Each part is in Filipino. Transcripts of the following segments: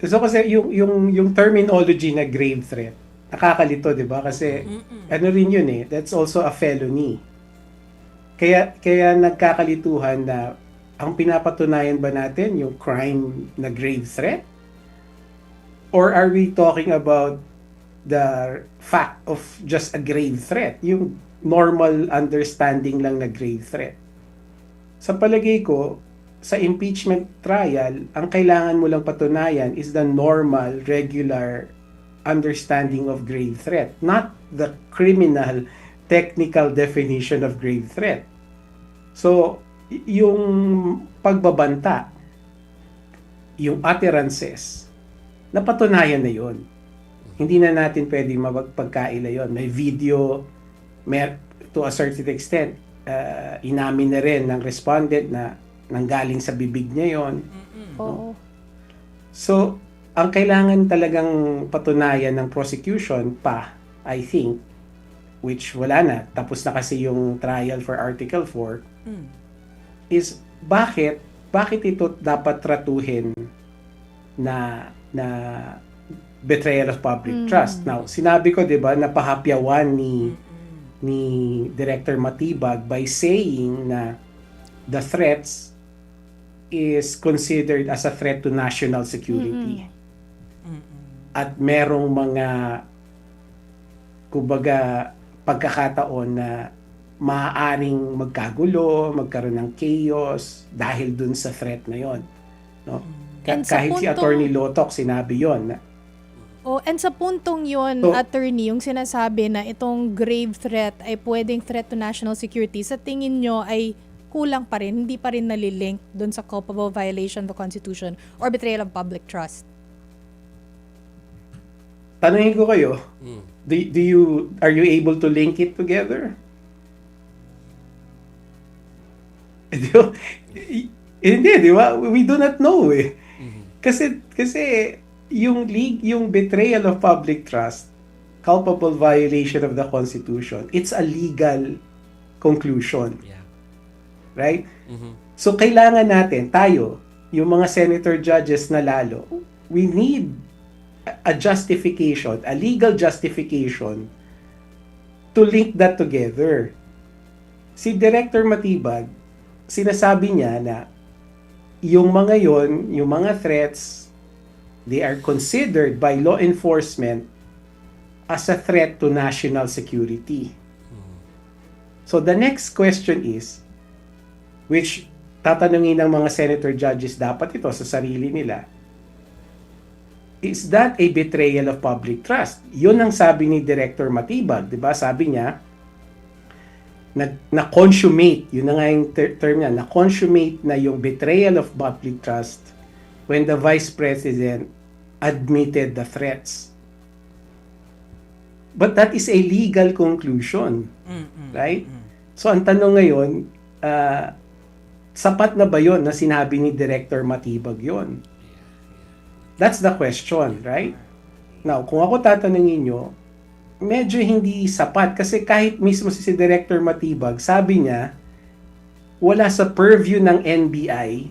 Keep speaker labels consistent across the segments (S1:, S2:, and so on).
S1: So kasi yung terminology na grave threat, nakakalito, 'di ba? Kasi ano rin yun eh, that's also a felony. Kaya nagkakalituhan na ang pinapatunayan ba natin yung crime na grave threat? Or are we talking about the fact of just a grave threat? Yung normal understanding lang na grave threat. Sa palagay ko, sa impeachment trial, ang kailangan mo lang patunayan is the normal, regular understanding of grave threat, not the criminal, technical definition of grave threat. So, yung pagbabanta, yung utterances, napatunayan na yon. Hindi na natin pwedeng mapagkaila yon. May video, to a certain extent, inamin na rin ng respondent na nanggaling sa bibig niya yon.
S2: Oo.
S1: So, ang kailangan talagang patunayan ng prosecution pa, I think, which wala na, tapos na kasi yung trial for Article 4, is bakit ito dapat tratuhin na betrayal of public trust. Now, sinabi ko, 'di ba, napahapyawan ni Director Matibag by saying na the threats is considered as a threat to national security. At merong mga kumbaga pagkakataon na maaaring magkagulo, magkaroon ng chaos dahil dun sa threat na yon, no? Kahit si Attorney Lotok sinabi yon.
S2: And sa puntong yon, attorney, yung sinasabi na itong grave threat ay pwedeng threat to national security, sa tingin nyo ay kulang pa rin, hindi pa rin nalilink dun sa culpable violation of the Constitution or betrayal of public trust?
S1: Tanungin ko kayo, are you able to link it together? Hindi, di ba? We do not know eh. Kasi yung betrayal of public trust, culpable violation of the Constitution, it's a legal conclusion.
S3: Yeah.
S1: Right? So kailangan natin, tayo, yung mga senator judges na lalo, we need a justification, a legal justification to link that together. Si Director Matibag, sinasabi niya na yung mga yon, yung mga threats, they are considered by law enforcement as a threat to national security. So the next question is, which tatanungin ng mga senator judges dapat ito sa sarili nila, is that a betrayal of public trust? Yun ang sabi ni Director Matibag, di ba? Sabi niya, na-consummate, yun na nga yung term niya, na-consummate na yung betrayal of public trust when the Vice President admitted the threats. But that is a legal conclusion, right? So ang tanong ngayon, sapat na ba yun na sinabi ni Director Matibag yun? That's the question, right? Now, kung ako tatanungin nyo, medyo hindi sapat kasi kahit mismo si Director Matibag, sabi niya, wala sa purview ng NBI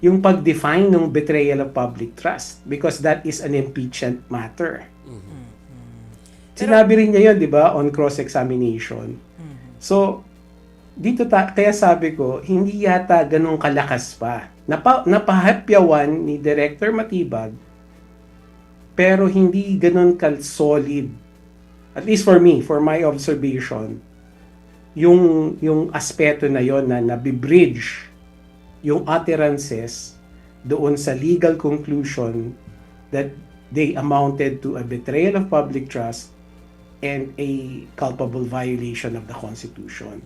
S1: yung pag-define ng betrayal of public trust because that is an impeachment matter. Sinabi rin niya yun, di ba, on cross-examination. So, dito kaya sabi ko, hindi yata ganun kalakas pa. Napahapyawan ni Director Matibag, pero hindi ganun solid. At least for me, for my observation, yung aspeto na yon na nabibridge yung utterances doon sa legal conclusion that they amounted to a betrayal of public trust and a culpable violation of the Constitution.